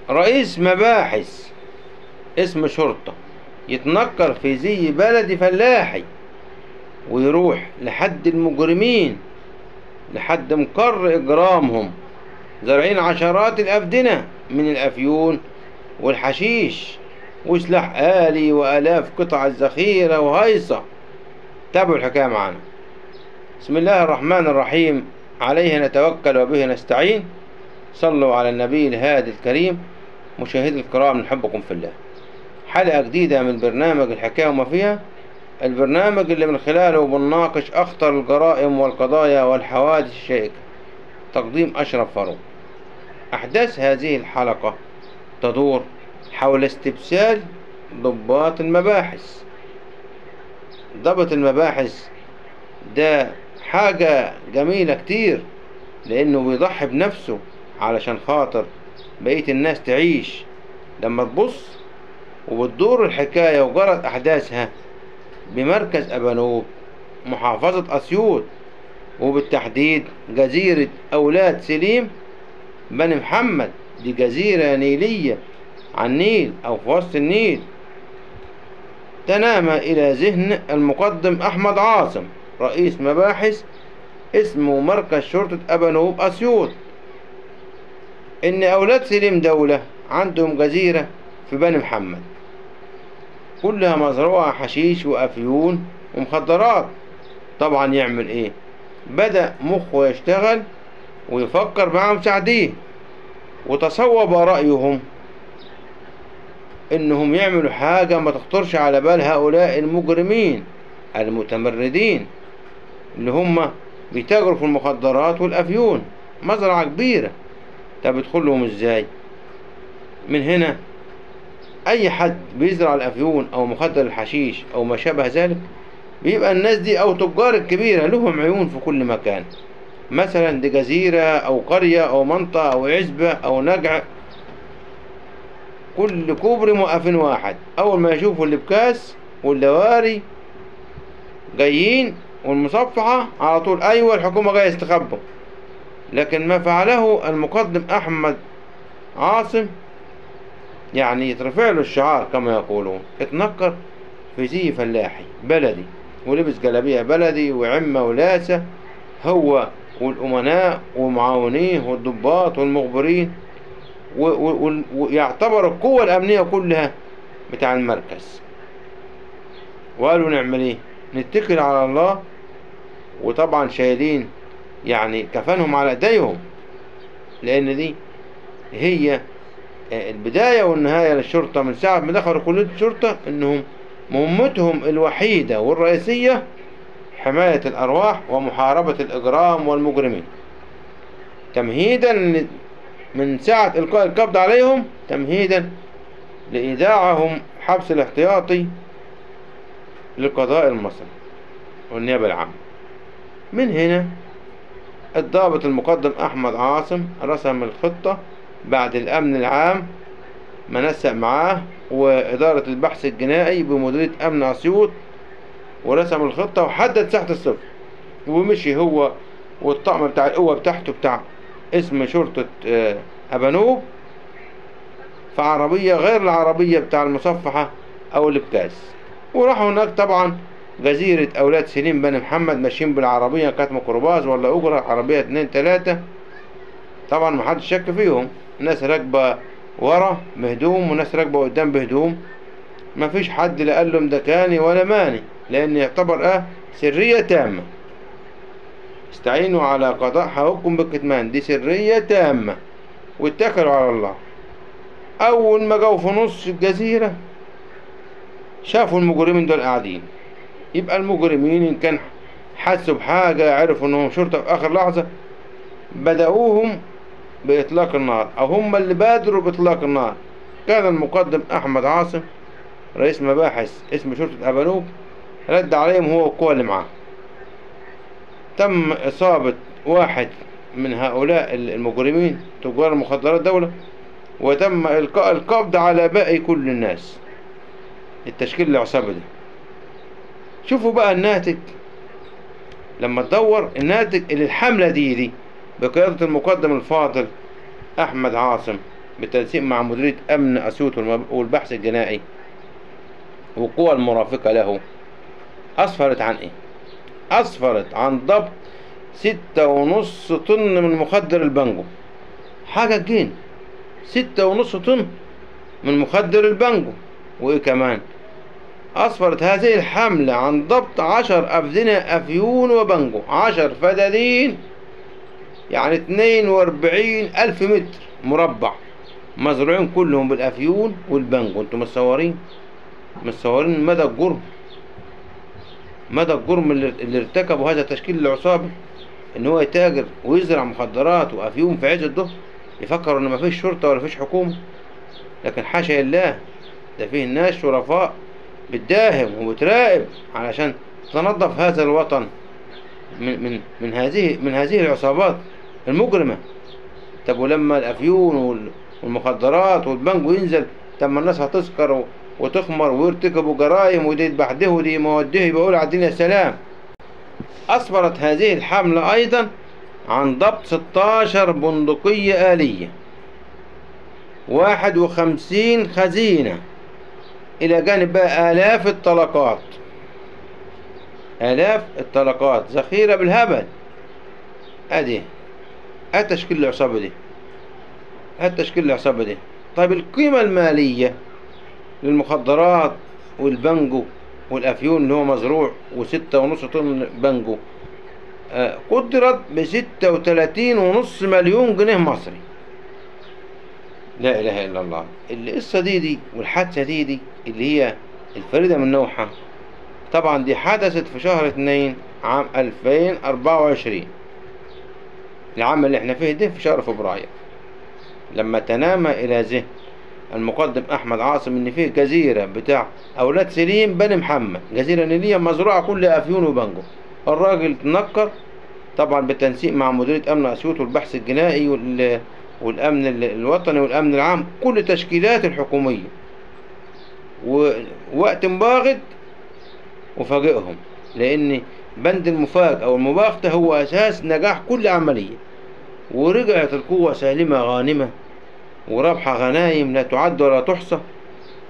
رئيس مباحث اسم شرطة يتنكر في زي بلدي فلاحي ويروح لحد المجرمين لحد مقر إجرامهم، زارعين عشرات الأفدنة من الأفيون والحشيش وسلاح آلي وآلاف قطع الذخيرة وهيصة. تابعوا الحكاية معنا. بسم الله الرحمن الرحيم، عليه نتوكل وبه نستعين. صلوا على النبي الهادي الكريم. مشاهدي الكرام، نحبكم في الله. حلقة جديدة من برنامج الحكاية وما فيها، البرنامج اللي من خلاله بنناقش أخطر الجرائم والقضايا والحوادث الشائكة. تقديم أشرف فاروق. أحداث هذه الحلقة تدور حول استبسال ضباط المباحث. ضابط المباحث ده حاجة جميلة كتير، لأنه بيضحي بنفسه علشان خاطر بقية الناس تعيش. لما تبص وبتدور الحكاية وجرت أحداثها بمركز أبانوب محافظة أسيوط، وبالتحديد جزيرة أولاد سليم بني محمد. دي جزيرة نيلية على النيل أو في وسط النيل. تنامى إلى ذهن المقدم أحمد عاصم رئيس مباحث اسمه مركز شرطة أبانوب أسيوط إن أولاد سليم دولة عندهم جزيرة في بني محمد كلها مزروعة حشيش وأفيون ومخدرات. طبعا يعمل إيه؟ بدأ مخه يشتغل ويفكر معهم ساعديه، وتصوب رأيهم إنهم يعملوا حاجة ما تخطرش على بال هؤلاء المجرمين المتمردين اللي هم بيتاجروا في المخدرات والأفيون. مزرعة كبيرة. طب يدخلهم إزاي؟ من هنا أي حد بيزرع الأفيون أو مخدر الحشيش أو ما شابه ذلك بيبقى الناس دي أو تجار الكبيرة لهم عيون في كل مكان. مثلا دي جزيرة أو قرية أو منطقة أو عزبة أو نجع، كل كوبري موقفين واحد. أول ما يشوفوا البكاس واللواري جايين والمصفحة على طول أيوة الحكومة جاية يستخبوا. لكن ما فعله المقدم أحمد عاصم يعني يترفع له الشعار كما يقولون. اتنكر في زي فلاحي بلدي ولبس جلابية بلدي وعمة ولاسة، هو والأمناء ومعاونيه والضباط والمخبرين، ويعتبر القوة الأمنية كلها بتاع المركز. وقالوا نعمل ايه؟ نتكل على الله. وطبعا شايلين يعني كفنهم على ايديهم، لأن دي هي البداية والنهاية للشرطة. من ساعة ما دخلوا كلية الشرطة إنهم مهمتهم الوحيدة والرئيسية حماية الأرواح ومحاربة الإجرام والمجرمين، تمهيدا من ساعة إلقاء القبض عليهم تمهيدا لإيداعهم حبس الاحتياطي للقضاء المصري والنيابة العامة. من هنا الضابط المقدم أحمد عاصم رسم الخطة بعد الأمن العام منسق معاه وإدارة البحث الجنائي بمديرية أمن أسيوط، ورسم الخطة وحدد ساحة الصفر. ومشي هو والطقم بتاع القوة بتاعته بتاع اسم شرطة أبانوب في عربية غير العربية بتاع المصفحة أو الابكاس، وراحوا هناك. طبعا جزيرة أولاد سليم بني محمد ماشيين بالعربية، كانت ميكروباص ولا أجرة عربية 2 3. طبعا محدش شك فيهم، ناس راكبة ورا بهدوم وناس راكبة قدام بهدوم. مفيش حد لا قال لهم ده كاني ولا ماني، لأن يعتبر سرية تامة. استعينوا على قضاء حقوقكم بالكتمان، دي سرية تامة، واتكلوا على الله. أول ما جو في نص الجزيرة شافوا المجرمين دول قاعدين. يبقى المجرمين إن كان حسوا بحاجة عرفوا إنهم شرطة في آخر لحظة بدأوهم بإطلاق النار، أو هم اللي بادروا بإطلاق النار. كان المقدم أحمد عاصم رئيس مباحث اسم شرطة أبانوب رد عليهم هو والقوة اللي معاه. تم إصابة واحد من هؤلاء المجرمين تجار المخدرات دولة، وتم إلقاء القبض على باقي كل الناس التشكيل العصابي ده. شوفوا بقى الناتج لما تدور الناتج اللي الحملة دي بقيادة المقدم الفاضل أحمد عاصم بالتنسيق مع مديرية أمن أسيوط والبحث الجنائي والقوى المرافقة له، أسفرت عن إيه؟ أسفرت عن ضبط 6.5 طن من مخدر البانجو. حاجة تجين 6.5 طن من مخدر البانجو. وإيه كمان؟ أسفرت هذه الحملة عن ضبط 10 أفدنة أفيون وبانجو، 10 فدادين، يعني 42,000 متر مربع مزروعين كلهم بالأفيون والبانجو. انتم متصورين مدى الجرم، مدى الجرم اللي ارتكبوا هذا التشكيل العصابي، ان هو يتاجر ويزرع مخدرات وافيون في عز الظهر. يفكروا ان مفيش شرطة ولا فيش حكومة، لكن حاشا لله، ده فيه ناس شرفاء بتداهم وبتراقب علشان تنظف هذا الوطن من هذه العصابات المجرمة. طب ولما الافيون والمخدرات والبانجو ينزل، طب ما الناس هتسكر وتخمر ويرتكبوا جرائم ودي يتبهدلوا ودي يموديه، يقول على الدنيا سلام. أسفرت هذه الحملة أيضا عن ضبط 16 بندقية آلية، 51 خزينة، إلى جانب بقى آلاف الطلقات، آلاف الطلقات، ذخيرة بالهبل. أدي التشكيل العصابي دي، التشكيل العصابي دي. طيب القيمة المالية للمخدرات والبانجو والأفيون اللي هو مزروع و6.5 طن بانجو قدرت ب36.5 مليون جنيه مصري. لا إله إلا الله. القصة دي والحادثة دي اللي هي الفريدة من نوعها، طبعا دي حدثت في شهر 2 عام 2024، العام اللي احنا فيه ده، في شهر فبراير، لما تنامى إلى ذهن المقدم أحمد عاصم إن فيه جزيرة بتاع أولاد سليم بني محمد، جزيرة نيلية مزروعة كلها أفيون وبانجو. الراجل تنكر طبعا بالتنسيق مع مديرية أمن أسيوط والبحث الجنائي والأمن الوطني والأمن العام، كل التشكيلات الحكومية، ووقت مباغت وفاجئهم، لأن بند المفاجأة أو المباغتة هو أساس نجاح كل عملية. ورجعت القوة سالمة غانمة ورابحة غنايم لا تعد ولا تحصى.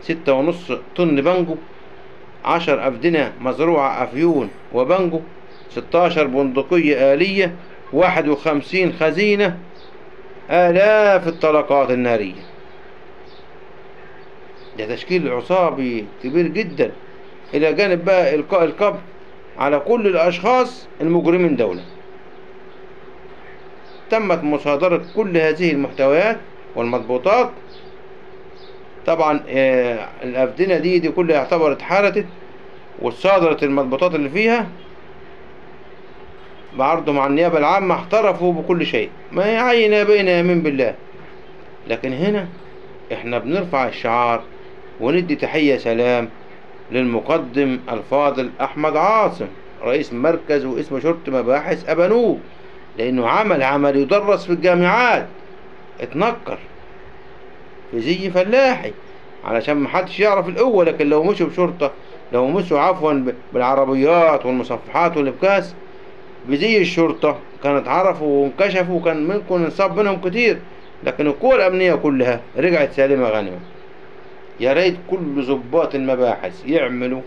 6.5 طن بانجو، 10 أفدنة مزروعة أفيون وبانجو، 16 بندقية آلية، 51 خزينة، آلاف الطلقات النارية. ده تشكيل عصابي كبير جدا، إلى جانب بقى إلقاء القبض على كل الأشخاص المجرمين دولة. تمت مصادرة كل هذه المحتويات والمضبوطات. طبعا الأفدنة دي كلها اعتبرت حالتت، وصادرت المضبوطات اللي فيها بعرضهم على النيابة العامة، احترفوا بكل شيء، ما يعين بين يمين بالله. لكن هنا احنا بنرفع الشعار وندي تحية سلام للمقدم الفاضل أحمد عاصم، رئيس مركز واسم شرطة مباحث أبانوب، لأنه عمل يدرس في الجامعات، اتنكر في زي فلاحي علشان محدش يعرف القوة. لكن لو مشوا بشرطة، لو مشوا عفوا بالعربيات والمصفحات والابكاس بزي الشرطة، كانت عرفوا وانكشفوا، وكان منكم انصاب منهم كتير. لكن القوى الأمنية كلها رجعت سالمة غانمة. يا ريت كل ضباط المباحث يعملوا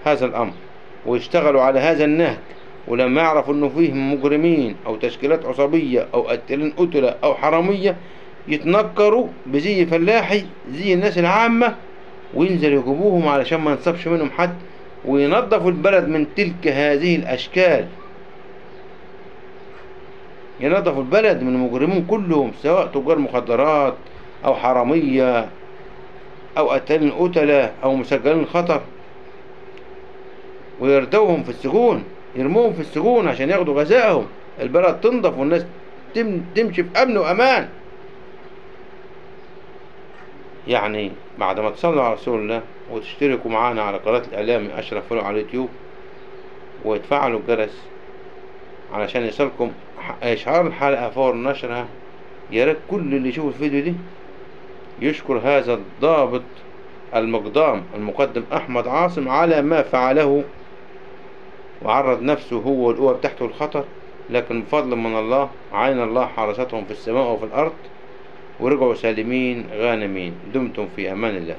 هذا الأمر ويشتغلوا على هذا النهج، ولما يعرفوا انه فيه مجرمين او تشكيلات عصابية او قتالين قتلة او حرامية، يتنكروا بزي فلاحي زي الناس العامة، وينزلوا يجيبوهم علشان ما ينصبش منهم حد، وينظفوا البلد من تلك هذه الاشكال، ينظفوا البلد من المجرمين كلهم، سواء تجار مخدرات او حرامية او قتالين قتلة او مسجلين خطر، ويردوهم في السجون، يرموهم في السجون عشان ياخدوا جزائهم، البلد تنضف والناس تمشي في امن وامان. يعني بعد ما تصلوا على رسول الله وتشتركوا معانا على قناة الإعلامي أشرف فلو على اليوتيوب، وتفعلوا الجرس علشان يصلكم إشعار الحلقة فور نشرها، يا ريت كل اللي يشوف الفيديو دي يشكر هذا الضابط المقدام المقدم أحمد عاصم على ما فعله، وعرض نفسه هو والقوة بتاعته الخطر، لكن بفضل من الله عين الله حرستهم في السماء وفي الأرض، ورجعوا سالمين غانمين. دمتم في أمان الله.